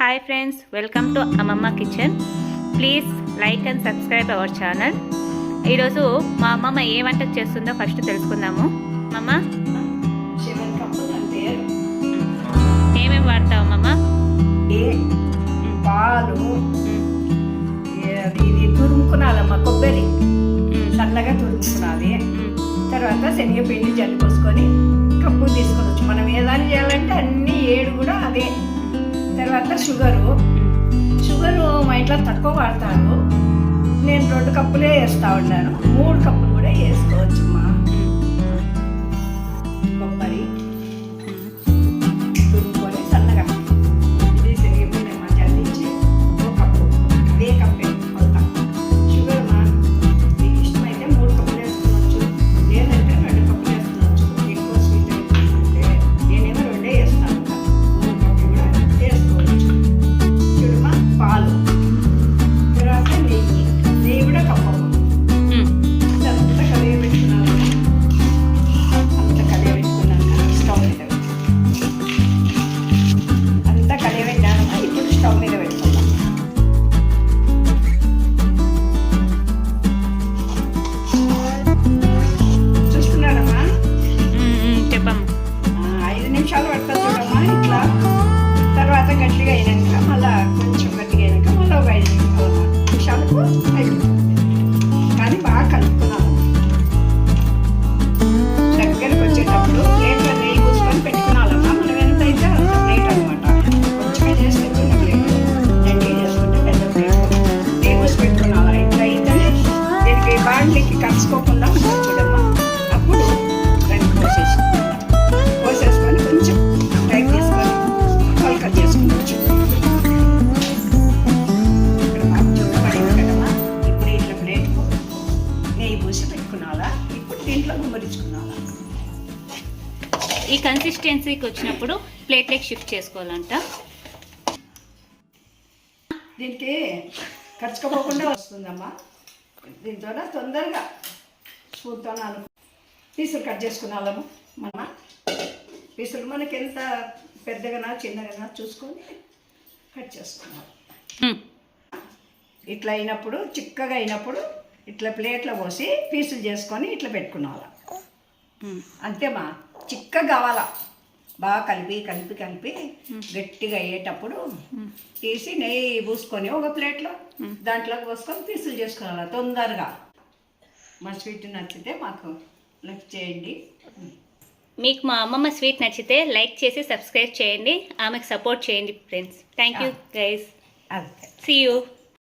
Hi friends, welcome to అమ్మమ్మ kitchen. Please like and subscribe our channel. ఈరోజు మా అమ్మమ్మ ఏ వంట చేస్తుందో ఫస్ట్ తెలుసుకుందాము. అమ్మమ్మ, ఏమేమి వాడతావు అమ్మమ్మ? పాలు, ఇది తురుముకునాలమ్మ, కొబ్బరి సన్నగా తురుముకునాలి. తర్వాత శనగపిండి జల్లి పోసుకొని కప్పు తీసుకొనొచ్చు. మనం ఏదాన్ని చేయాలంటే అన్ని 7 కూడా అదే. తర్వాత షుగరు మా ఇంట్లో తక్కువ వాడతారు. నేను 2 కప్పులే వేస్తా ఉన్నాను. 3 కప్పులు కూడా వేసుకోవచ్చు. మా కొబ్బరి తురుముకొని సన్నగా ఇది శనగపిండి మా జల్లించి 1 కప్పు, అదే కప్పే కొలత. షుగర్ మీకు ఇష్టమైతే 3 కప్పులు వేసుకోవచ్చు, లేదంటే 2 కప్పులు వేసుకోవచ్చు. ఎక్కువ స్వీట్ అయితే నేనేమో 2 వేస్తాను. 3 కప్పులు కూడా వేసుకోవచ్చు. చూడమ్మా, పాలు, తర్వాత నెయ్యి కూడా కప్పమ్మ. అంతా కలియబెట్టుకున్నాను. అంతా కలియబెట్టుకున్నాను. స్టవ్ మీద అంతా కలియబెట్టాను. ఇప్పుడు స్టవ్ మీద పెట్టుకున్నాం. చూస్తున్నారమ్మా? చెప్పమ్మా. 5 నిమిషాలు పడుతుంది చూడమ్మా. ఇట్లా తర్వాత గట్టిగా అయినాక మళ్ళా కొంచెం గట్టిగా అయినాక మళ్ళీ ఒక 5 నిమిషాలకు అయిపోతుంది. కానీ బాగా కలుపుకున్నాము. దగ్గరకు వచ్చేటప్పుడు ప్లేట్లో నెయ్యి పూసుకొని పెట్టుకున్నామమ్మా. మనం ఎంత అయితే అంత ప్లేట్ అనమాట. కొంచెం చేసి పెట్టుకున్న ప్లేట్, నెయ్యి చేసుకుంటే పెద్ద ప్లేట్ నెయ్యి పూసి పెట్టుకున్నాము. ఇట్లా అయితేనే దీనికి బాండ్లీకి కలుసుకోకుండా ఉంటుంది చూడమ్మా. అప్పుడు దాన్ని పోసేసుకొని కొంచెం టైట్ తీసుకొని కలక చేసుకోవచ్చు. ఇక్కడ మాకు చుట్టబడింది కదమ్మా. ఇప్పుడు ఇట్లా ప్లేట్కు నెయ్యి పూసి పెట్టుకున్నాలా. ఇప్పుడు దీంట్లో గుమ్మరించుకున్నాలా. ఈ కన్సిస్టెన్సీకి వచ్చినప్పుడు ప్లేట్లోకి షిఫ్ట్ చేసుకోవాలంట. దీనికి ఖర్చుకోకుండా వస్తుందమ్మా. దీంతో తొందరగా స్పూన్తో పీసులు కట్ చేసుకున్నాము. మన పీసులు మనకి ఎంత పెద్దగానా చిన్నగానా చూసుకొని కట్ చేసుకున్నాము. ఇట్లా అయినప్పుడు, చిక్కగా అయినప్పుడు ఇట్లా ప్లేట్లో పోసి పీసులు చేసుకొని ఇట్లా పెట్టుకున్నాము. అంతేమా, చిక్కగా కావాలా. బాగా కలిపి గట్టిగా అయ్యేటప్పుడు తీసి నెయ్యి పూసుకొని ఒక ప్లేట్లో దాంట్లోకి పోసుకొని పీసులు చేసుకోవాలి తొందరగా. మా స్వీట్ నచ్చితే మాకు లైక్ చేయండి. మీకు మా అమ్మమ్మ స్వీట్ నచ్చితే లైక్ చేసి సబ్స్క్రైబ్ చేయండి. ఆమెకు సపోర్ట్ చేయండి ఫ్రెండ్స్. Thank you guys. అదే. See you.